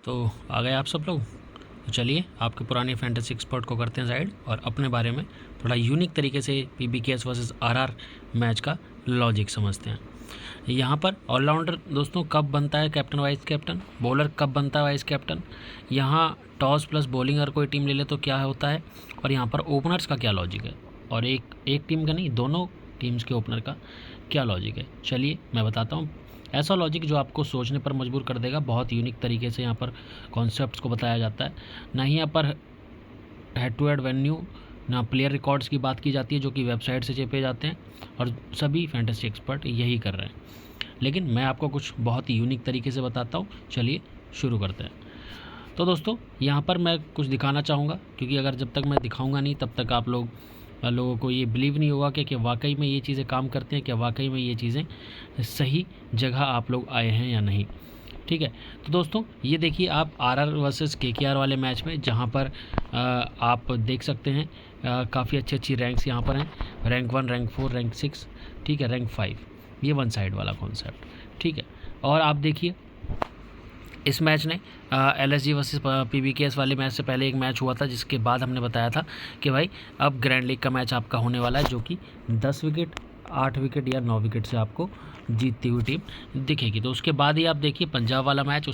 तो आ गए आप सब लोग। तो चलिए आपके पुराने फैंटेसी एक्सपर्ट को करते हैं साइड और अपने बारे में थोड़ा यूनिक तरीके से PBKS वर्सेस RR मैच का लॉजिक समझते हैं। यहाँ पर ऑलराउंडर दोस्तों कब बनता है कैप्टन वाइस कैप्टन, बॉलर कब बनता है वाइस कैप्टन, यहाँ टॉस प्लस बॉलिंग अगर कोई टीम ले ले तो क्या होता है, और यहाँ पर ओपनर्स का क्या लॉजिक है, और एक टीम का नहीं दोनों टीम्स के ओपनर का क्या लॉजिक है। चलिए मैं बताता हूँ। ऐसा लॉजिक जो आपको सोचने पर मजबूर कर देगा। बहुत यूनिक तरीके से यहाँ पर कॉन्सेप्ट्स को बताया जाता है। ना ही यहाँ पर हेड टू हेड वेन्यू ना प्लेयर रिकॉर्ड्स की बात की जाती है जो कि वेबसाइट से छेपे जाते हैं, और सभी फैंटेसी एक्सपर्ट यही कर रहे हैं। लेकिन मैं आपको कुछ बहुत ही यूनिक तरीके से बताता हूँ। चलिए शुरू करते हैं। तो दोस्तों यहाँ पर मैं कुछ दिखाना चाहूँगा, क्योंकि अगर जब तक मैं दिखाऊँगा नहीं तब तक आप लोगों को ये बिलीव नहीं होगा कि वाकई में ये चीज़ें काम करती हैं, क्या वाकई में ये चीज़ें सही जगह आप लोग आए हैं या नहीं। ठीक है, तो दोस्तों ये देखिए आप RR वर्सेस KKR वाले मैच में, जहाँ पर आप देख सकते हैं काफ़ी अच्छी रैंक्स यहाँ पर हैं। रैंक 1, रैंक 4, रैंक 6, ठीक है, रैंक 5, ये वन साइड वाला कॉन्सेप्ट। ठीक है, और आप देखिए इस मैच ने LSG वर्सेस PBKS वाले मैच से पहले एक मैच हुआ था, जिसके बाद हमने बताया था कि भाई अब ग्रैंड लीग का मैच आपका होने वाला है, जो कि 10 विकेट, 8 विकेट या 9 विकेट से आपको जीतती हुई टीम दिखेगी। तो उसके बाद ही आप देखिए पंजाब वाला मैच,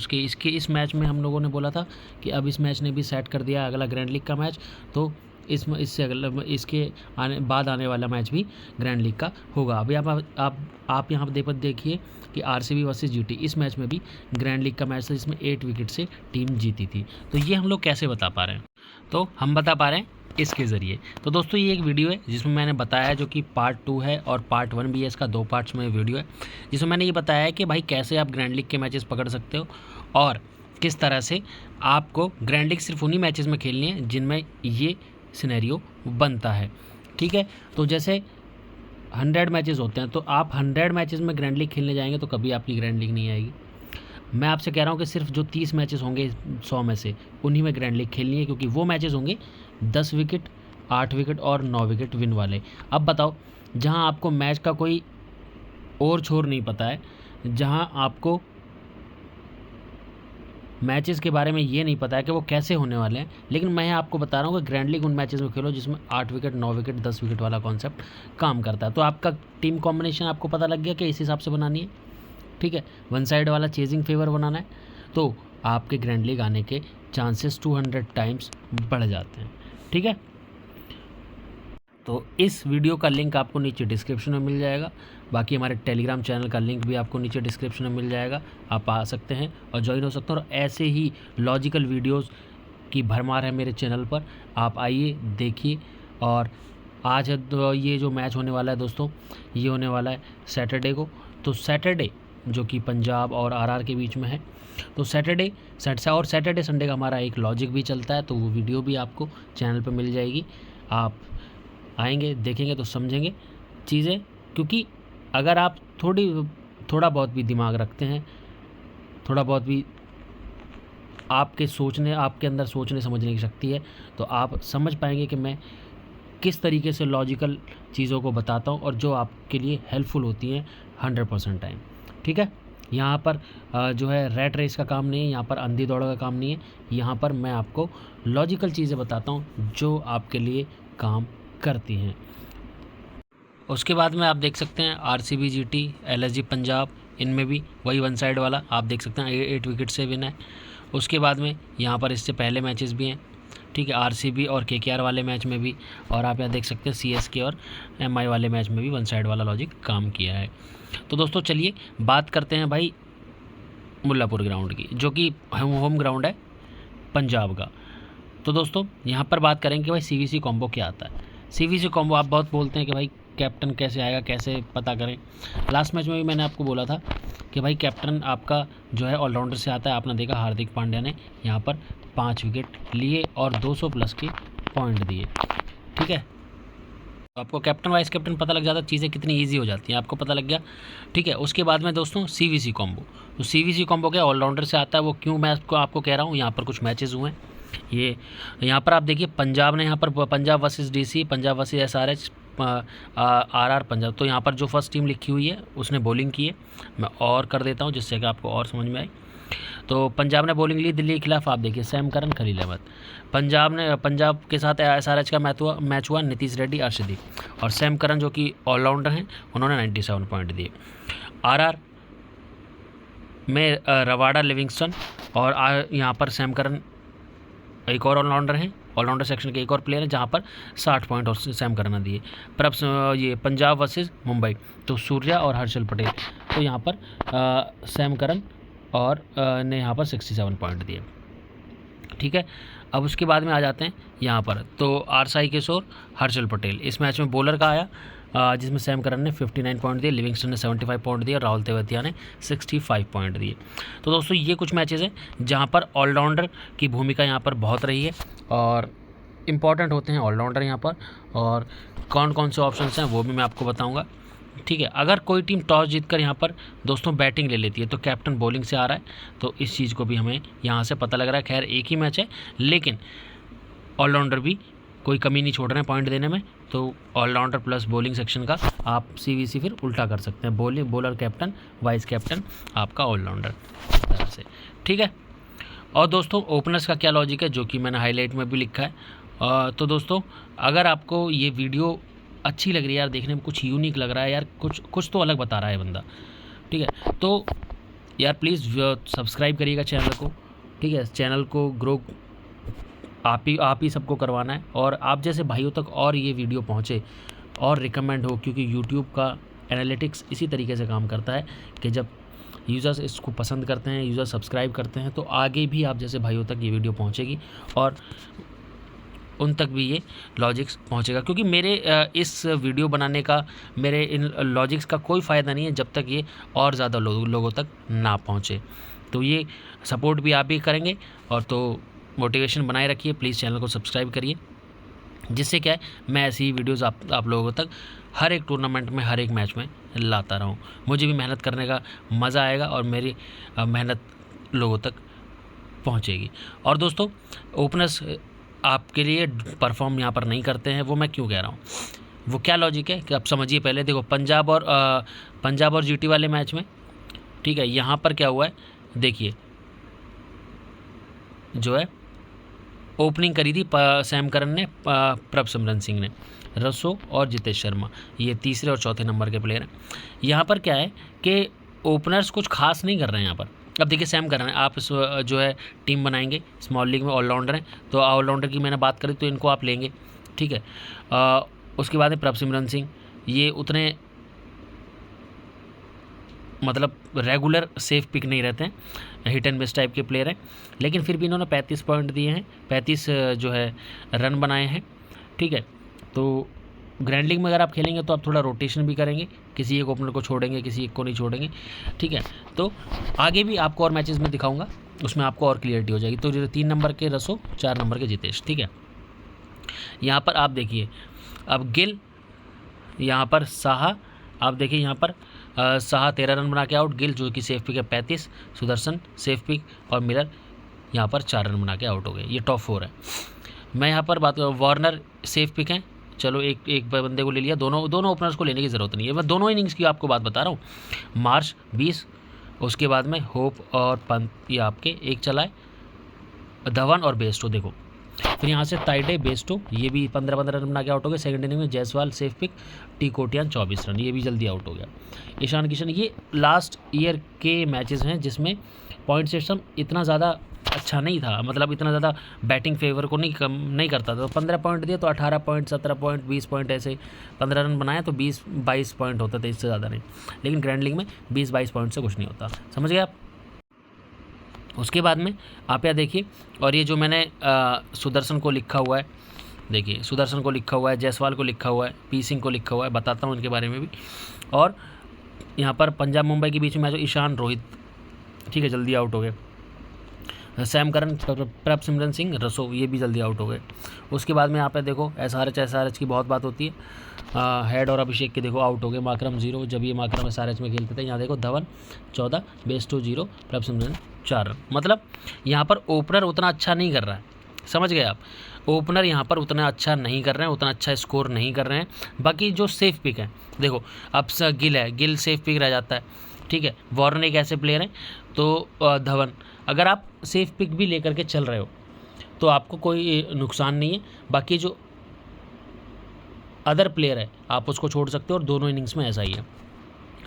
इस मैच में हम लोगों ने बोला था कि अब इस मैच ने भी सेट कर दिया अगला ग्रैंड लीग का मैच, तो इससे अगला इसके बाद आने वाला मैच भी ग्रैंड लीग का होगा। अभी आप यहाँ पर देखिए कि RCB वर्सेस GT, इस मैच में भी ग्रैंड लीग का मैच था जिसमें 8 विकेट से टीम जीती थी। तो ये हम लोग कैसे बता पा रहे हैं, तो हम बता पा रहे हैं इसके ज़रिए। तो दोस्तों ये एक वीडियो है जिसमें मैंने बताया, जो कि पार्ट 2 है और पार्ट 1 भी है, इसका 2 पार्ट्स में वीडियो है, जिसमें मैंने ये बताया है कि भाई कैसे आप ग्रैंड लीग के मैचेस पकड़ सकते हो और किस तरह से आपको ग्रैंड लीग सिर्फ उन्हीं मैचेस में खेलनी है जिनमें ये सिनेरियो बनता है। ठीक है, तो जैसे 100 मैचेस होते हैं, तो आप 100 मैचेस में ग्रैंड लीग खेलने जाएंगे तो कभी आपकी ग्रैंड लीग नहीं आएगी। मैं आपसे कह रहा हूँ कि सिर्फ जो 30 मैचेस होंगे 100 में से, उन्हीं में ग्रैंड लीग खेलनी है, क्योंकि वो मैचेस होंगे 10 विकेट, 8 विकेट और 9 विकेट विन वाले। अब बताओ, जहाँ आपको मैच का कोई और छोर नहीं पता है, जहाँ आपको मैचेस के बारे में ये नहीं पता है कि वो कैसे होने वाले हैं, लेकिन मैं आपको बता रहा हूँ कि ग्रैंड लीग उन मैचेस में खेलो जिसमें 8 विकेट, 9 विकेट, 10 विकेट वाला कॉन्सेप्ट काम करता है। तो आपका टीम कॉम्बिनेशन आपको पता लग गया कि इस हिसाब से बनानी है। ठीक है, वन साइड वाला चेजिंग फेवर बनाना है, तो आपके ग्रैंड लीग आने के चांसेस 200 टाइम्स बढ़ जाते हैं। ठीक है, तो इस वीडियो का लिंक आपको नीचे डिस्क्रिप्शन में मिल जाएगा। बाकी हमारे टेलीग्राम चैनल का लिंक भी आपको नीचे डिस्क्रिप्शन में मिल जाएगा, आप आ सकते हैं और ज्वाइन हो सकते हैं। और ऐसे ही लॉजिकल वीडियोस की भरमार है मेरे चैनल पर, आप आइए देखिए। और आज तो ये जो मैच होने वाला है दोस्तों, ये होने वाला है सैटरडे को। तो सैटरडे जो कि पंजाब और RR के बीच में है, तो सैटरडे संडे का हमारा एक लॉजिक भी चलता है, तो वो वीडियो भी आपको चैनल पर मिल जाएगी। आप आएंगे, देखेंगे तो समझेंगे चीज़ें, क्योंकि अगर आप थोड़ा बहुत भी दिमाग रखते हैं, थोड़ा बहुत भी आपके अंदर सोचने समझने की शक्ति है, तो आप समझ पाएंगे कि मैं किस तरीके से लॉजिकल चीज़ों को बताता हूँ और जो आपके लिए हेल्पफुल होती हैं 100% टाइम। ठीक है, यहाँ पर जो है रैट रेस का काम नहीं है, यहाँ पर अंधी दौड़ का काम नहीं है, यहाँ पर मैं आपको लॉजिकल चीज़ें बताता हूँ जो आपके लिए काम करती हैं। उसके बाद में आप देख सकते हैं RCB GT, LSG पंजाब, इनमें भी वही वन साइड वाला आप देख सकते हैं 8 विकेट से विन है। उसके बाद में यहाँ पर इससे पहले मैचेस भी हैं, ठीक है, RCB और KKR वाले मैच में भी, और आप यहाँ देख सकते हैं CSK और MI वाले मैच में भी वन साइड वाला लॉजिक काम किया है। तो दोस्तों चलिए बात करते हैं भाई मुल्लापुर ग्राउंड की, जो कि होम ग्राउंड है पंजाब का। तो दोस्तों यहाँ पर बात करेंगे कि भाई CVC कॉम्बो क्या आता है। CVC कॉम्बो आप बहुत बोलते हैं कि भाई कैप्टन कैसे आएगा, कैसे पता करें। लास्ट मैच में भी मैंने आपको बोला था कि भाई कैप्टन आपका जो है ऑलराउंडर से आता है। आपने देखा हार्दिक पांड्या ने यहाँ पर 5 विकेट लिए और 200 प्लस के पॉइंट दिए। ठीक है, तो आपको कैप्टन वाइस कैप्टन पता लग जाता है, चीज़ें कितनी ईजी हो जाती हैं, आपको पता लग गया। ठीक है, उसके बाद में दोस्तों CVC कॉम्बो, तो CVC कॉम्बो क्या ऑलराउंडर से आता है। वो क्यों मैं आपको कह रहा हूँ, यहाँ पर कुछ मैचेस हुए हैं। ये यहाँ पर आप देखिए पंजाब ने यहाँ पर Punjab versus DC, Punjab versus SRH, RR Punjab. तो यहाँ पर जो फर्स्ट टीम लिखी हुई है उसने बॉलिंग की है। मैं और कर देता हूँ जिससे कि आपको और समझ में आए। तो पंजाब ने बॉलिंग ली दिल्ली के खिलाफ, आप देखिए सैम करन, खलील अहमद। पंजाब के साथ SRH का मैच हुआ नीतीश रेड्डी, अर्शदीप और सैम करन जो कि ऑलराउंडर हैं, उन्होंने 97 पॉइंट दिए। RR में रवाडा, लिविंगस्टन और यहाँ पर सैम करन एक और ऑलराउंडर हैं, ऑलराउंडर सेक्शन के एक और प्लेयर हैं जहाँ पर 60 पॉइंट और सैम करन ने दिए। पर ये पंजाब वर्सेस मुंबई, तो सूर्या और हर्षल पटेल, तो यहाँ पर सैम करन और ने यहाँ पर 67 पॉइंट दिए। ठीक है, अब उसके बाद में आ जाते हैं यहाँ पर, तो RSI किशोर, हर्षल पटेल इस मैच में बॉलर का आया, जिसमें सैम करन ने 59 पॉइंट दिए, लिविंगस्टन ने 75 पॉइंट दिए, राहुल तेवतिया ने 65 पॉइंट दिए। तो दोस्तों ये कुछ मैचेस हैं जहाँ पर ऑलराउंडर की भूमिका यहाँ पर बहुत रही है और इम्पॉर्टेंट होते हैं ऑलराउंडर यहाँ पर, और कौन कौन से ऑप्शंस हैं वो भी मैं आपको बताऊँगा। ठीक है, अगर कोई टीम टॉस जीतकर यहाँ पर दोस्तों बैटिंग ले लेती है तो कैप्टन बॉलिंग से आ रहा है, तो इस चीज़ को भी हमें यहाँ से पता लग रहा है। खैर एक ही मैच है, लेकिन ऑलराउंडर भी कोई कमी नहीं छोड़ रहे हैं पॉइंट देने में, तो ऑलराउंडर प्लस बॉलिंग सेक्शन का आप CVC फिर उल्टा कर सकते हैं, बॉलर कैप्टन, वाइस कैप्टन आपका ऑलराउंडर, इस तरह से। ठीक है, और दोस्तों ओपनर्स का क्या लॉजिक है, जो कि मैंने हाईलाइट में भी लिखा है। तो दोस्तों अगर आपको ये वीडियो अच्छी लग रही है यार, देखने में कुछ यूनिक लग रहा है यार, कुछ तो अलग बता रहा है बंदा, ठीक है, तो यार प्लीज़ सब्सक्राइब करिएगा चैनल को। ठीक है, चैनल को ग्रो आप ही सबको करवाना है, और आप जैसे भाइयों तक और ये वीडियो पहुँचे और रिकमेंड हो, क्योंकि यूट्यूब का एनालिटिक्स इसी तरीके से काम करता है कि जब यूज़र्स इसको पसंद करते हैं, यूज़र सब्सक्राइब करते हैं, तो आगे भी आप जैसे भाइयों तक ये वीडियो पहुँचेगी और उन तक भी ये लॉजिक्स पहुंचेगा। क्योंकि मेरे इस वीडियो बनाने का, मेरे इन लॉजिक्स का कोई फ़ायदा नहीं है जब तक ये और ज़्यादा लोगों तक ना पहुंचे। तो ये सपोर्ट भी आप ही करेंगे, और तो मोटिवेशन बनाए रखिए, प्लीज़ चैनल को सब्सक्राइब करिए, जिससे क्या है मैं ऐसी ही वीडियोज़ आप लोगों तक हर एक टूर्नामेंट में, हर एक मैच में लाता रहूँ। मुझे भी मेहनत करने का मज़ा आएगा और मेरी मेहनत लोगों तक पहुँचेगी। और दोस्तों ओपनर्स आपके लिए परफॉर्म यहाँ पर नहीं करते हैं, वो मैं क्यों कह रहा हूँ, वो क्या लॉजिक है कि आप समझिए पहले। देखो पंजाब और GT वाले मैच में, ठीक है, यहाँ पर क्या हुआ है, देखिए जो है ओपनिंग करी थी सैम करन ने, प्रभसिमरन सिंह ने, रसो और जितेश शर्मा, ये तीसरे और चौथे नंबर के प्लेयर हैं। यहाँ पर क्या है कि ओपनर्स कुछ खास नहीं कर रहे हैं यहाँ पर। अब देखिए सैम करन, आप जो है टीम बनाएंगे, स्मॉल लीग में ऑलराउंडर हैं, तो ऑलराउंडर की मैंने बात करी तो इनको आप लेंगे। ठीक है, उसके बाद है प्रभसिमरन सिंह, ये उतने मतलब रेगुलर सेफ पिक नहीं रहते हैं, हिट एंड मिस टाइप के प्लेयर हैं, लेकिन फिर भी इन्होंने 35 पॉइंट दिए हैं, 35 जो है रन बनाए हैं। ठीक है, तो ग्रैंड लीग में अगर आप खेलेंगे तो आप थोड़ा रोटेशन भी करेंगे, किसी एक ओपनर को छोड़ेंगे, किसी एक को नहीं छोड़ेंगे। ठीक है, तो आगे भी आपको और मैचेस में दिखाऊंगा, उसमें आपको और क्लियरिटी हो जाएगी। तो 3 नंबर के रसो, 4 नंबर के जितेश। ठीक है, यहाँ पर आप देखिए, अब गिल, यहाँ पर साहा, आप देखिए यहाँ पर साहा 13 रन बना के आउट, गिल जो कि सेफ पिक है 35, सुदर्शन सेफ पिक और मिलर यहाँ पर 4 रन बना के आउट हो गए। ये टॉप 4 है। मैं यहाँ पर बात, वार्नर सेफ पिक हैं, चलो एक बंदे को ले लिया, दोनों ओपनर्स को लेने की ज़रूरत नहीं है, मैं दोनों इनिंग्स की आपको बात बता रहा हूँ। मार्च 20, उसके बाद में होप और पंत, ये आपके एक चलाए, धवन और बेस्टो। देखो फिर यहाँ से ताइडे, बेस्टो, ये भी 15 रन बना के आउट हो गए। सेकंड इनिंग में Jaiswal safe pick, T Kotian 24 run, ये भी जल्दी आउट हो गया। ईशान किशन, ये लास्ट ईयर के मैचेस हैं जिसमें पॉइंट सिस्टम इतना ज़्यादा अच्छा नहीं था, मतलब इतना ज़्यादा बैटिंग फेवर को नहीं करता था। तो 15 पॉइंट दिए तो 18 पॉइंट, 17 पॉइंट, 20 पॉइंट, ऐसे 15 रन बनाए तो 20-22 पॉइंट होते थे, इससे ज़्यादा नहीं। लेकिन ग्रैंड लीग में 20-22 पॉइंट से कुछ नहीं होता, समझ गए आप। उसके बाद में आप यहाँ देखिए, और ये जो मैंने सुदर्शन को लिखा हुआ है, देखिए सुदर्शन को लिखा हुआ है, जायसवाल को लिखा हुआ है, पी सिंह को लिखा हुआ है, बताता हूँ इनके बारे में भी। और यहाँ पर पंजाब मुंबई के बीच में मैच, ईशान, रोहित, ठीक है, जल्दी आउट हो गए। सैम करन, प्रभसिमरन सिंह, रसो, ये भी जल्दी आउट हो गए। उसके बाद में यहाँ पे देखो SRH की बहुत बात होती है, हेड और अभिषेक के देखो आउट हो गए। माकरम 0, जब ये माकरम SRH में खेलते थे। यहाँ देखो धवन 14, बेस्टो 0, प्रभसिमरन 4 रन। मतलब यहाँ पर ओपनर उतना अच्छा नहीं कर रहा है, समझ गए आप। ओपनर यहाँ पर उतना अच्छा नहीं कर रहे हैं, उतना अच्छा स्कोर नहीं कर रहे हैं। बाकी जो सेफ पिक है, देखो अब गिल है, गिल सेफ पिक रह जाता है। ठीक है, वार्नर एक ऐसे प्लेयर हैं, तो धवन, अगर आप सेफ पिक भी लेकर के चल रहे हो तो आपको कोई नुकसान नहीं है। बाकी जो अदर प्लेयर है आप उसको छोड़ सकते हो, और दोनों इनिंग्स में ऐसा ही है।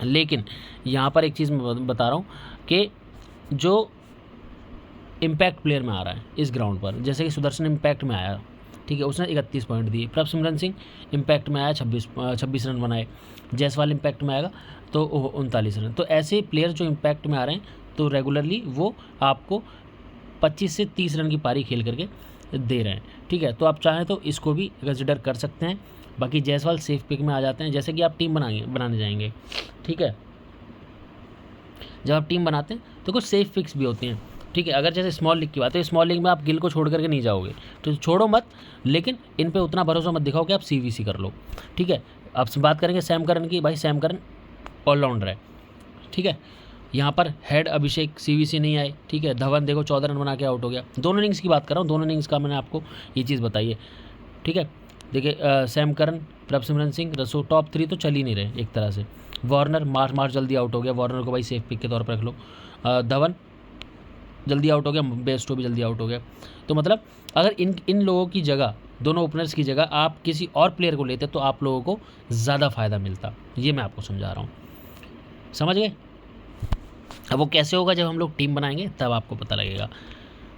लेकिन यहाँ पर एक चीज़ मैं बता रहा हूँ कि जो इम्पैक्ट प्लेयर में आ रहा है इस ग्राउंड पर, जैसे कि सुदर्शन इम्पैक्ट में आया, ठीक है, उसने 31 पॉइंट दिए। प्रभसिमरन सिंह इम्पैक्ट में आया, 26 रन बनाए। जायसवाल इम्पैक्ट में आएगा तो 39 रन। तो ऐसे प्लेयर जो इम्पैक्ट में आ रहे हैं तो रेगुलरली वो आपको 25 से 30 रन की पारी खेल करके दे रहे हैं, ठीक है। तो आप चाहें तो इसको भी कंसिडर कर सकते हैं। बाकी जायसवाल सेफ पिक में आ जाते हैं। जैसे कि आप टीम बनाने जाएंगे, ठीक है, जब आप टीम बनाते हैं तो कुछ सेफ पिक्स भी होती हैं, ठीक है। अगर जैसे स्मॉल लीग की बात है, स्मॉल लीग में आप गिल को छोड़ करके नहीं जाओगे तो छोड़ो मत, लेकिन इन पे उतना भरोसा मत दिखाओ कि आप सीवीसी कर लो, ठीक है। अब बात करेंगे सैम करन की। भाई सैम करन ऑलराउंडर है, ठीक है। यहाँ पर हेड अभिषेक सीवीसी नहीं आए, ठीक है। धवन देखो 14 रन बना के आउट हो गया। दोनों इनिंग्स की बात कर रहा हूँ, दोनों इनिंग्स का मैंने आपको ये चीज़ बताई है, ठीक है। देखिए सैम करन, प्रभसिमरन सिंह, रसो, टॉप 3 तो चल ही नहीं रहे एक तरह से। वार्नर मार जल्दी आउट हो गया, वार्नर को भाई सेफ पिक के तौर पर रख लो। धवन जल्दी आउट हो गया, बेस्टो भी जल्दी आउट हो गया। तो मतलब अगर इन लोगों की जगह, दोनों ओपनर्स की जगह आप किसी और प्लेयर को लेते तो आप लोगों को ज़्यादा फ़ायदा मिलता। ये मैं आपको समझा रहा हूँ, समझ गए। अब वो कैसे होगा, जब हम लोग टीम बनाएंगे तब आपको पता लगेगा।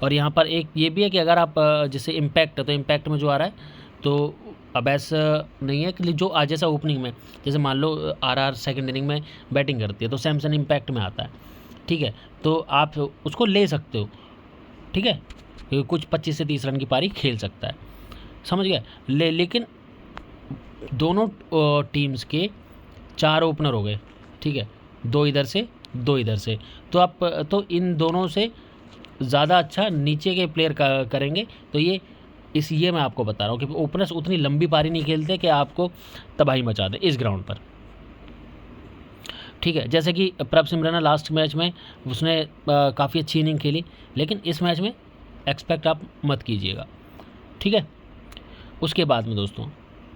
और यहाँ पर एक ये भी है कि अगर आप जैसे इम्पैक्ट है तो इम्पैक्ट में जो आ रहा है, तो अब ऐसा नहीं है कि जो आज जैसा ओपनिंग में, जैसे मान लो आरआर सेकंड इनिंग में बैटिंग करती है तो सैमसन इम्पैक्ट में आता है, ठीक है। तो आप उसको ले सकते हो, ठीक है, कुछ 25 से 30 रन की पारी खेल सकता है, समझ गया। लेकिन दोनों टीम्स के 4 ओपनर हो गए, ठीक है, 2 इधर से 2 इधर से। तो आप तो इन दोनों से ज़्यादा अच्छा नीचे के प्लेयर करेंगे। तो ये मैं आपको बता रहा हूँ कि ओपनर्स उतनी लंबी पारी नहीं खेलते कि आपको तबाही मचा दें इस ग्राउंड पर, ठीक है। जैसे कि प्रभसिमरन लास्ट मैच में उसने काफ़ी अच्छी इनिंग खेली, लेकिन इस मैच में एक्सपेक्ट आप मत कीजिएगा, ठीक है। उसके बाद में दोस्तों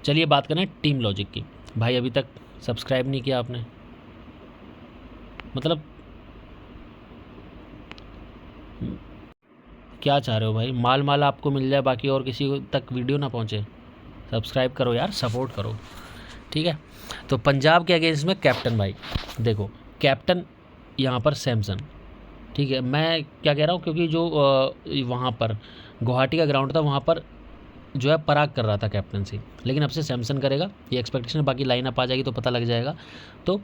चलिए बात करें टीम लॉजिक की। भाई अभी तक सब्सक्राइब नहीं किया आपने, मतलब क्या चाह रहे हो भाई, माल आपको मिल जाए बाकी और किसी तक वीडियो ना पहुंचे। सब्सक्राइब करो यार, सपोर्ट करो, ठीक है। तो पंजाब के अगेंस्ट में कैप्टन, भाई देखो कैप्टन यहाँ पर सैमसन, ठीक है। मैं क्या कह रहा हूँ, क्योंकि जो वहाँ पर गुवाहाटी का ग्राउंड था वहाँ पर जो है पराग कर रहा था कैप्टनसी, लेकिन अब से सैमसन करेगा, ये एक्सपेक्टेशन है। बाकी लाइनअप आ जाएगी तो पता लग जाएगा। तो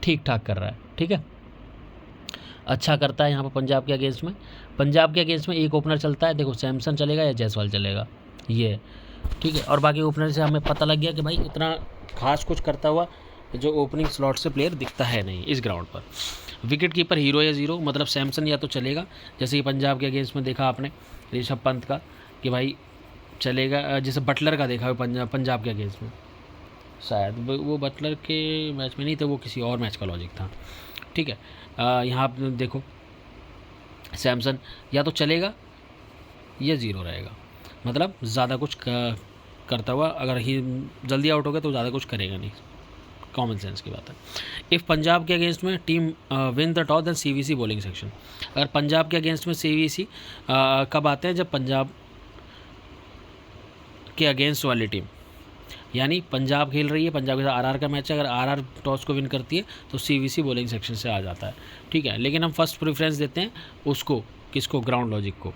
ठीक ठाक कर रहा है, ठीक है, अच्छा करता है यहाँ पर पंजाब के अगेंस्ट में। पंजाब के अगेंस्ट में एक ओपनर चलता है, देखो सैमसन चलेगा या जायसवाल चलेगा, ये ठीक है। और बाकी ओपनर से हमें पता लग गया कि भाई इतना खास कुछ करता हुआ जो ओपनिंग स्लॉट से प्लेयर दिखता है नहीं इस ग्राउंड पर। विकेट कीपर हीरो या ज़ीरो, मतलब सैमसन या तो चलेगा, जैसे कि पंजाब के अगेंस्ट में देखा आपने ऋषभ पंत का कि भाई चलेगा, जैसे बटलर का देखा पंजाब के अगेंस्ट में, शायद वो बटलर के मैच में नहीं था, वो किसी और मैच का लॉजिक था, ठीक है। यहाँ आप देखो सैमसन या तो चलेगा या ज़ीरो रहेगा, मतलब ज़्यादा कुछ करता हुआ, अगर ही जल्दी आउट हो गया तो ज़्यादा कुछ करेगा नहीं, कॉमन सेंस की बात है। इफ़ पंजाब के अगेंस्ट में team win the toss then CVC bowling section, अगर पंजाब के अगेंस्ट में सीवीसी कब आते हैं, जब पंजाब के अगेंस्ट वाली टीम, यानी पंजाब खेल रही है, पंजाब के साथ आरआर का मैच है, अगर आरआर टॉस को विन करती है तो सीवीसी बॉलिंग सेक्शन से आ जाता है, ठीक है। लेकिन हम फर्स्ट प्रेफरेंस देते हैं उसको, किसको, ग्राउंड लॉजिक को,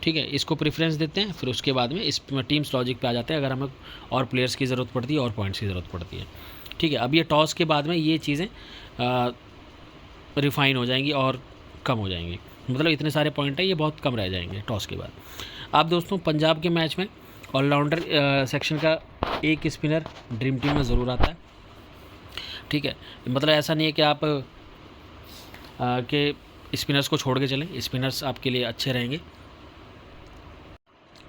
ठीक है, इसको प्रेफरेंस देते हैं। फिर उसके बाद में इस टीम्स लॉजिक पे आ जाते हैं, अगर हमें और प्लेयर्स की ज़रूरत पड़ती है और पॉइंट्स की ज़रूरत पड़ती है, ठीक है। अब ये टॉस के बाद में ये चीज़ें रिफाइन हो जाएंगी और कम हो जाएंगी, मतलब इतने सारे पॉइंट है ये बहुत कम रह जाएंगे टॉस के बाद। आप दोस्तों पंजाब के मैच में ऑलराउंडर सेक्शन का एक स्पिनर ड्रीम टीम में ज़रूर आता है, ठीक है। मतलब ऐसा नहीं है कि आप के स्पिनर्स को छोड़ के चलें, स्पिनर्स आपके लिए अच्छे रहेंगे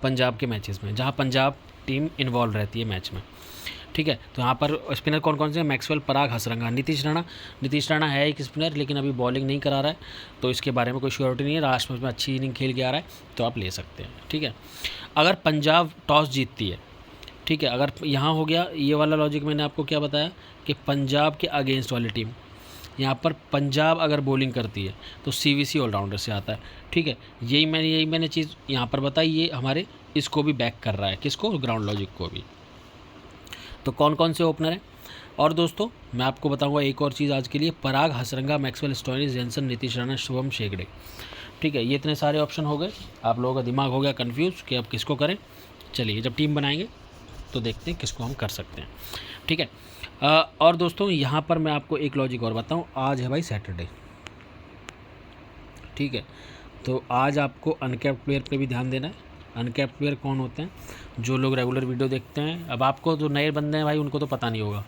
पंजाब के मैचेस में, जहां पंजाब टीम इन्वॉल्व रहती है मैच में, ठीक है। तो यहाँ पर स्पिनर कौन कौन से हैं, मैक्सवेल, पराग, हसरंगा, नीतीश राणा है एक स्पिनर, लेकिन अभी बॉलिंग नहीं करा रहा है, तो इसके बारे में कोई श्योरिटी नहीं है। लास्ट मैच में अच्छी इनिंग खेल के आ रहा है तो आप ले सकते हैं, ठीक है। अगर पंजाब टॉस जीतती है, ठीक है, अगर यहाँ हो गया ये वाला लॉजिक, मैंने आपको क्या बताया कि पंजाब के अगेंस्ट वाली टीम यहाँ पर पंजाब अगर बॉलिंग करती है तो CVC ऑलराउंडर से आता है, ठीक है। यही मैंने चीज़ यहाँ पर बताई, ये हमारे इसको भी बैक कर रहा है, किसको, ग्राउंड लॉजिक को भी। तो कौन कौन से ओपनर हैं। और दोस्तों मैं आपको बताऊंगा एक और चीज़ आज के लिए, Parag Hasaranga, Maxwell Stoinis, Jansen, Nitish Rana, Shubham शेगड़े, ठीक है। ये इतने सारे ऑप्शन हो गए, आप लोगों का दिमाग हो गया कन्फ्यूज़ कि अब किसको करें। चलिए जब टीम बनाएंगे तो देखते हैं किसको हम कर सकते हैं, ठीक है। और दोस्तों यहाँ पर मैं आपको एक लॉजिक और बताऊँ, आज है भाई सैटरडे, ठीक है। तो आज आपको अनकैप्ड प्लेयर पे भी ध्यान देना है। अनकैप्ड प्लेयर कौन होते हैं, जो लोग रेगुलर वीडियो देखते हैं। अब आपको जो नए बंदे हैं भाई उनको तो पता नहीं होगा,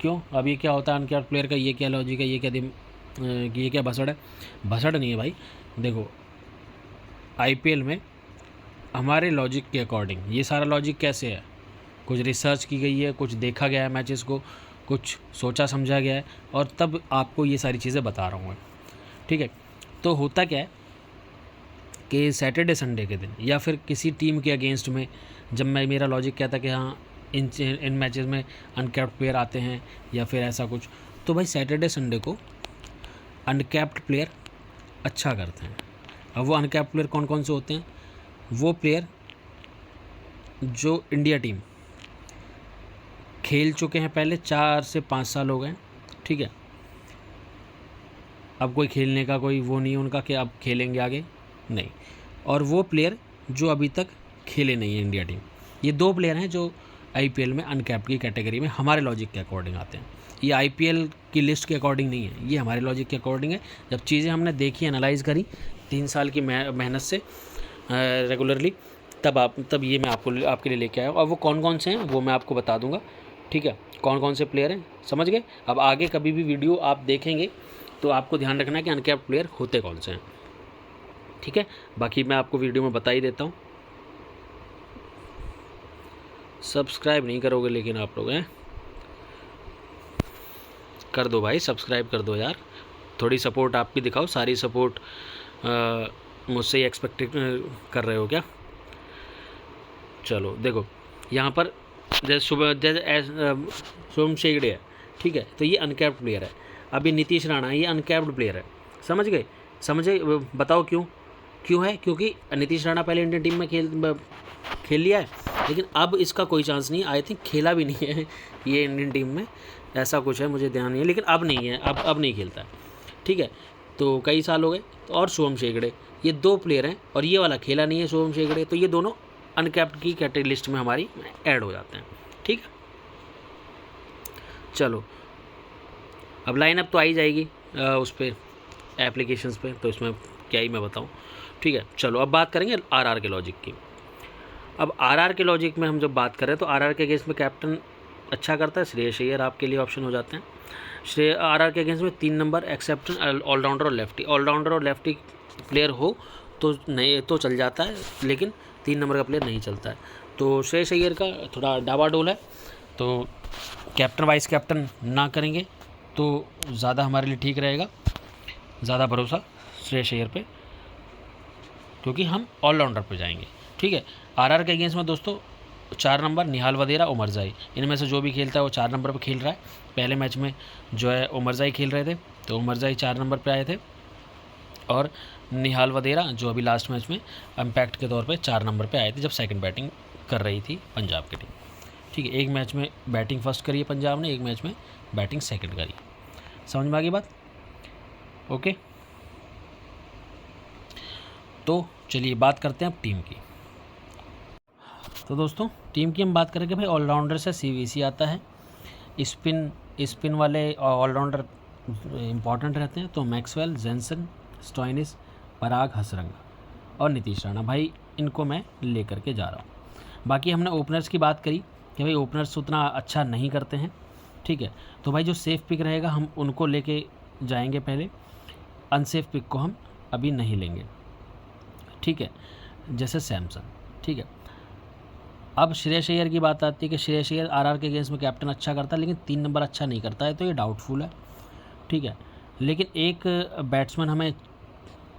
क्यों, अब ये क्या होता है अनकैप्ड प्लेयर का, ये क्या लॉजिक है, ये क्या भसड़ है। भसड़ नहीं है भाई, देखो IPL में हमारे लॉजिक के अकॉर्डिंग ये सारा लॉजिक कैसे है, कुछ रिसर्च की गई है, कुछ देखा गया है मैचेस को, कुछ सोचा समझा गया है, और तब आपको ये सारी चीज़ें बता रहा हूँ मैं, ठीक है। तो होता क्या है कि सैटरडे संडे के दिन या फिर किसी टीम के अगेंस्ट में जब मेरा लॉजिक कहता कि हाँ इन मैचेस में अनकैप्ड प्लेयर आते हैं या फिर ऐसा कुछ, तो भाई सैटरडे संडे को अनकैप्ड प्लेयर अच्छा करते हैं। अब वो अनकैप्ड प्लेयर कौन कौन से होते हैं, वो प्लेयर जो इंडिया टीम खेल चुके हैं पहले 4 से 5 साल हो गए, ठीक है। अब कोई खेलने का कोई वो नहीं है उनका कि अब खेलेंगे आगे, नहीं। और वो प्लेयर जो अभी तक खेले नहीं है इंडिया टीम, ये 2 प्लेयर हैं जो IPL में अनकैप्ड की कैटेगरी में हमारे लॉजिक के अकॉर्डिंग आते हैं। ये IPL की लिस्ट के अकॉर्डिंग नहीं है, ये हमारे लॉजिक के अकॉर्डिंग है। जब चीज़ें हमने देखी, एनालाइज़ करी 3 साल की मेहनत से रेगुलरली, तब ये मैं आपके लिए लेके आया हूँ। और वो कौन कौन से हैं वो मैं आपको बता दूंगा, ठीक है। कौन कौन से प्लेयर हैं समझ गए। अब आगे कभी भी वीडियो आप देखेंगे तो आपको ध्यान रखना है कि अनकैप्ड प्लेयर होते कौन से हैं, ठीक है। बाकी मैं आपको वीडियो में बता ही देता हूँ। सब्सक्राइब नहीं करोगे लेकिन आप लोग हैं, कर दो भाई, सब्सक्राइब कर दो यार, थोड़ी सपोर्ट आप भी दिखाओ। सारी सपोर्ट मुझसे ही एक्सपेक्ट कर रहे हो क्या। चलो देखो यहाँ पर जैसे शुभम शेगड़े है, ठीक है, तो ये अनकैप्ड प्लेयर है। अभी नीतीश राणा ये अनकैप्ड प्लेयर है, समझ गए। बताओ क्यों है, क्योंकि नीतीश राणा पहले इंडियन टीम में खेल लिया है, लेकिन अब इसका कोई चांस नहीं, आई थिंक खेला भी नहीं है ये इंडियन टीम में, ऐसा कुछ है, मुझे ध्यान नहीं है, लेकिन अब नहीं है, अब नहीं खेलता है, ठीक है। तो कई साल हो गए। तो और शुभम शेगड़े, ये 2 प्लेयर हैं, और ये वाला खेला नहीं है शुभम शेगड़े, तो ये दोनों अनकैप्ड की कैटेगरी लिस्ट में हमारी ऐड हो जाते हैं, ठीक है। चलो अब लाइनअप तो आई जाएगी उस पर एप्लीकेशंस पे, तो इसमें क्या ही मैं बताऊं, ठीक है। चलो अब बात करेंगे RR के लॉजिक की। अब RR के लॉजिक में हम जब बात करें तो RR के अगेंस्ट में कैप्टन अच्छा करता है श्रेयस अय्यर, आपके लिए ऑप्शन हो जाते हैं। RR के अगेंस्ट में 3 नंबर एक्सेप्शन ऑलराउंडर और लेफ्टी, ऑलराउंडर और लेफ्टी प्लेयर हो तो नहीं तो चल जाता है, लेकिन 3 नंबर का प्लेयर नहीं चलता है। तो श्रेयस अय्यर का थोड़ा डावाडोल है, तो कैप्टन वाइस कैप्टन ना करेंगे तो ज़्यादा हमारे लिए ठीक रहेगा, ज़्यादा भरोसा श्रेयस अय्यर पे, क्योंकि हम ऑलराउंडर पे जाएंगे, ठीक है। RR के अगेंस्ट में दोस्तों 4 नंबर निहाल वधेरा, उमरजाई, इनमें से जो भी खेलता है वो 4 नंबर पे खेल रहा है। पहले मैच में जो है उमरजाई खेल रहे थे, तो उमरजाई 4 नंबर पे आए थे, और निहाल वधेरा जो अभी लास्ट मैच में इम्पैक्ट के तौर पे 4 नंबर पे आए थे जब सेकंड बैटिंग कर रही थी पंजाब की टीम, ठीक है। एक मैच में बैटिंग फर्स्ट करी है पंजाब ने, एक मैच में बैटिंग सेकंड करी। समझ में आ गई बात, ओके। तो चलिए बात करते हैं अब टीम की। तो दोस्तों टीम की हम बात करेंगे भाई, ऑलराउंडर से CVC आता है, स्पिन वाले ऑलराउंडर इंपॉर्टेंट रहते हैं, तो मैक्सवेल, जेनसन, स्टोइनिस, पराग हसरंगा और नीतीश राणा, भाई इनको मैं लेकर के जा रहा हूँ। बाकी हमने ओपनर्स की बात करी कि भाई ओपनर्स उतना अच्छा नहीं करते हैं, ठीक है। तो भाई जो सेफ़ पिक रहेगा हम उनको लेके जाएंगे पहले, अनसेफ पिक को हम अभी नहीं लेंगे, ठीक है, जैसे सैमसन, ठीक है। अब श्रेयस अय्यर की बात आती है कि श्रेयस अय्यर RR के अगेंस्ट में कैप्टन अच्छा करता है, लेकिन 3 नंबर अच्छा नहीं करता है, तो ये डाउटफुल है, ठीक है। लेकिन एक बैट्समैन हमें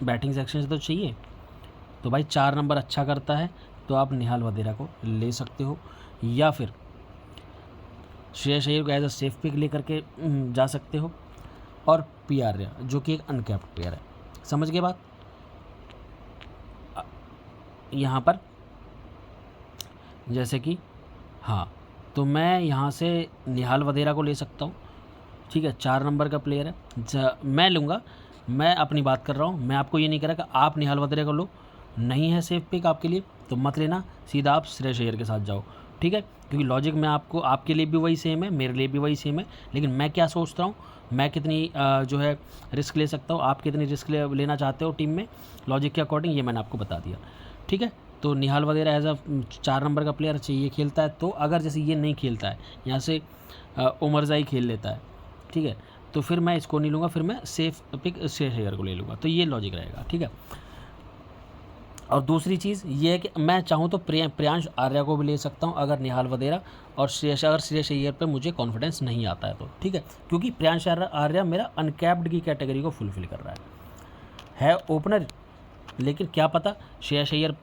बैटिंग सेक्शन से तो चाहिए, तो भाई 4 नंबर अच्छा करता है, तो आप निहाल वधेरा को ले सकते हो, या फिर श्रेयस अय्यर को एज अ सेफ पिक ले करके जा सकते हो। और पी आर्या जो कि एक अनकैप्ड प्लेयर है। समझ गए बात। यहाँ पर जैसे कि हाँ, तो मैं यहाँ से निहाल वधेरा को ले सकता हूँ, ठीक है, 4 नंबर का प्लेयर है, मैं लूँगा। मैं अपनी बात कर रहा हूँ, मैं आपको ये नहीं कह रहा कि आप निहाल वधेरा को लो, नहीं है सेफ पिक आपके लिए तो मत लेना, सीधा आप श्रेयस अय्यर के साथ जाओ, ठीक है। क्योंकि लॉजिक में आपको, आपके लिए भी वही सेम है, मेरे लिए भी वही सेम है, लेकिन मैं क्या सोचता हूँ, मैं कितनी जो है रिस्क ले सकता हूँ, आप कितनी रिस्क लेना चाहते हो टीम में लॉजिक के अकॉर्डिंग, ये मैंने आपको बता दिया, ठीक है। तो निहाल वधेरा एज अ 4 नंबर का प्लेयर चाहिए खेलता है, तो अगर जैसे ये नहीं खेलता है, यहाँ से उमरजाई खेल लेता है, ठीक है, तो फिर मैं इसको नहीं लूँगा, फिर मैं सेफ पिक श्रेयस अय्यर को ले लूँगा, तो ये लॉजिक रहेगा, ठीक है। और दूसरी चीज़ ये है कि मैं चाहूँ तो प्रियांश आर्या को भी ले सकता हूँ, अगर निहाल वधेरा और श्रेयस अय्यर पे मुझे कॉन्फिडेंस नहीं आता है तो, ठीक है। क्योंकि प्रियांश आर्या मेरा अनकैप्ड की कैटेगरी को फुलफ़िल कर रहा है ओपनर, लेकिन क्या पता श्रेयस अय्यर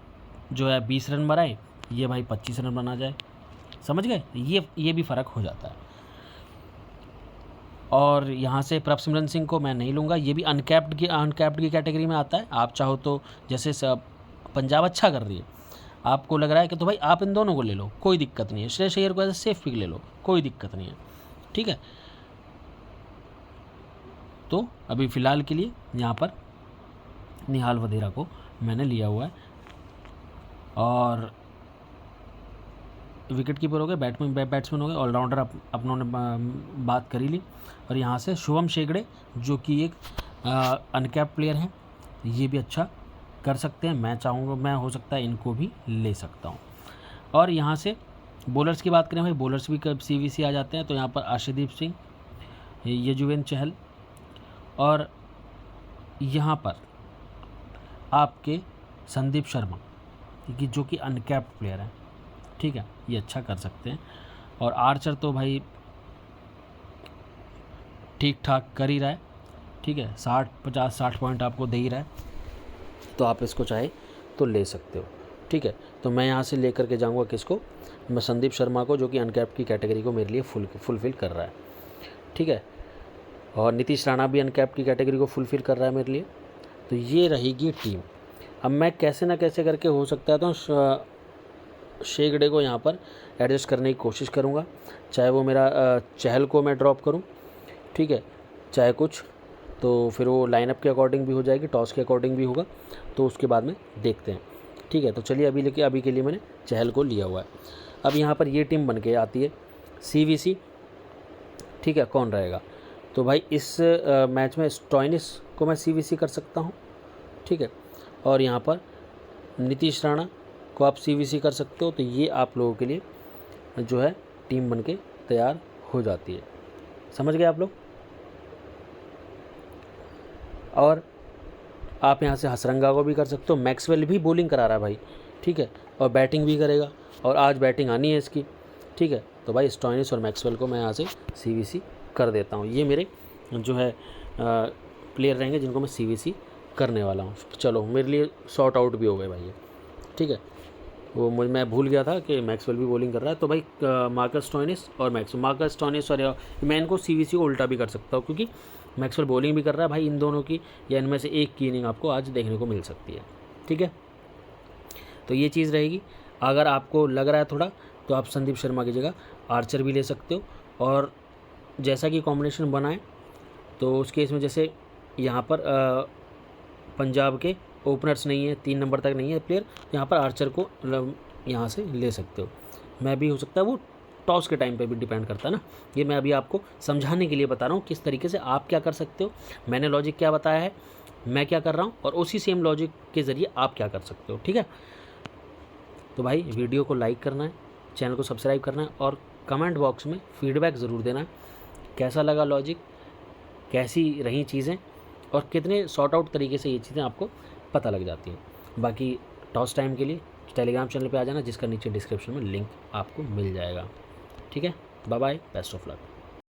जो है 20 रन बनाए, ये भाई 25 रन बना जाए, समझ गए, ये भी फ़र्क हो जाता है। और यहाँ से प्रभसिमरन सिंह को मैं नहीं लूँगा, ये भी अनकैप्ड की कैटेगरी में आता है। आप चाहो तो जैसे पंजाब अच्छा कर रही है, आपको लग रहा है कि तो भाई आप इन दोनों को ले लो, कोई दिक्कत नहीं है, श्रेयस अय्यर को एज सेफ पिक ले लो, कोई दिक्कत नहीं है, ठीक है। तो अभी फ़िलहाल के लिए यहाँ पर निहाल वधेरा को मैंने लिया हुआ है। और विकेट कीपर हो गए, बैट्समैन हो गए, ऑलराउंडर अपनों ने बात करी ली। और यहाँ से शुभम शेगड़े जो कि एक अनकैप्ड प्लेयर हैं, ये भी अच्छा कर सकते हैं, मैं चाहूँगा, मैं हो सकता है इनको भी ले सकता हूँ। और यहाँ से बॉलर्स की बात करें भाई, बॉलर्स भी कब CVC आ जाते हैं, तो यहाँ पर आशीदीप सिंह, यजुवेंद्र चहल, और यहाँ पर आपके संदीप शर्मा कि जो कि अनकैप्ड प्लेयर है, ठीक है, ये अच्छा कर सकते हैं। और आर्चर तो भाई ठीक ठाक कर ही रहा है, ठीक है, 60 पॉइंट आपको दे ही रहा है, तो आप इसको चाहे तो ले सकते हो, ठीक है। तो मैं यहाँ से लेकर के जाऊँगा किसको, मैं संदीप शर्मा को, जो कि अनकैप्ड की कैटेगरी को मेरे लिए फुलफ़िल कर रहा है, ठीक है। और नीतीश राणा भी अनकैप्ड की कैटेगरी को फुलफ़िल कर रहा है मेरे लिए। तो ये रहेगी टीम। अब मैं कैसे ना कैसे करके हो सकता है तो शेगड़े को यहाँ पर एडजस्ट करने की कोशिश करूँगा, चाहे वो मेरा चहल को मैं ड्रॉप करूँ, ठीक है, चाहे कुछ, तो फिर वो लाइनअप के अकॉर्डिंग भी हो जाएगी, टॉस के अकॉर्डिंग भी होगा, तो उसके बाद में देखते हैं, ठीक है। तो चलिए अभी के लिए मैंने चहल को लिया हुआ है। अब यहाँ पर ये टीम बन के आती है CVC, ठीक है, कौन रहेगा, तो भाई इस मैच में स्टॉइनिस को मैं CVC कर सकता हूँ, ठीक है। और यहाँ पर नीतीश राणा को आप CVC कर सकते हो, तो ये आप लोगों के लिए जो है टीम बन के तैयार हो जाती है, समझ गए आप लोग। और आप यहाँ से हसरंगा को भी कर सकते हो, मैक्सवेल भी बॉलिंग करा रहा है भाई, ठीक है, और बैटिंग भी करेगा, और आज बैटिंग आनी है इसकी, ठीक है। तो भाई स्टॉइनिस और मैक्सवेल को मैं यहाँ से CVC कर देता हूँ, ये मेरे जो है प्लेयर रहेंगे जिनको मैं CVC करने वाला हूँ। चलो मेरे लिए शॉर्ट आउट भी हो गए भाई ये, ठीक है, मैं भूल गया था कि मैक्सवेल भी बॉलिंग कर रहा है। तो भाई मार्कस स्टॉइनिस और मार्कस स्टॉइनिस, और मैं इनको CVC को उल्टा भी कर सकता हूँ, क्योंकि मैक्सवेल बॉलिंग भी कर रहा है भाई, इन दोनों की या इनमें से एक की इनिंग आपको आज देखने को मिल सकती है, ठीक है। तो ये चीज़ रहेगी। अगर आपको लग रहा है थोड़ा, तो आप संदीप शर्मा की जगह आर्चर भी ले सकते हो, और जैसा कि कॉम्बिनेशन बनाए, तो उस केस में जैसे यहाँ पर पंजाब के ओपनर्स नहीं है, 3 नंबर तक नहीं है प्लेयर, यहाँ पर आर्चर को यहाँ से ले सकते हो। मैं भी हो सकता है, वो टॉस के टाइम पे भी डिपेंड करता है ना, ये मैं अभी आपको समझाने के लिए बता रहा हूँ किस तरीके से आप क्या कर सकते हो। मैंने लॉजिक क्या बताया है, मैं क्या कर रहा हूँ, और उसी सेम लॉजिक के ज़रिए आप क्या कर सकते हो, ठीक है। तो भाई वीडियो को लाइक करना है, चैनल को सब्सक्राइब करना है, और कमेंट बॉक्स में फीडबैक ज़रूर देना है, कैसा लगा लॉजिक, कैसी रही चीज़ें, और कितने सॉर्ट आउट तरीके से ये चीज़ें आपको पता लग जाती हैं। बाकी टॉस टाइम के लिए टेलीग्राम चैनल पे आ जाना, जिसका नीचे डिस्क्रिप्शन में लिंक आपको मिल जाएगा, ठीक है। Bye bye, best of luck.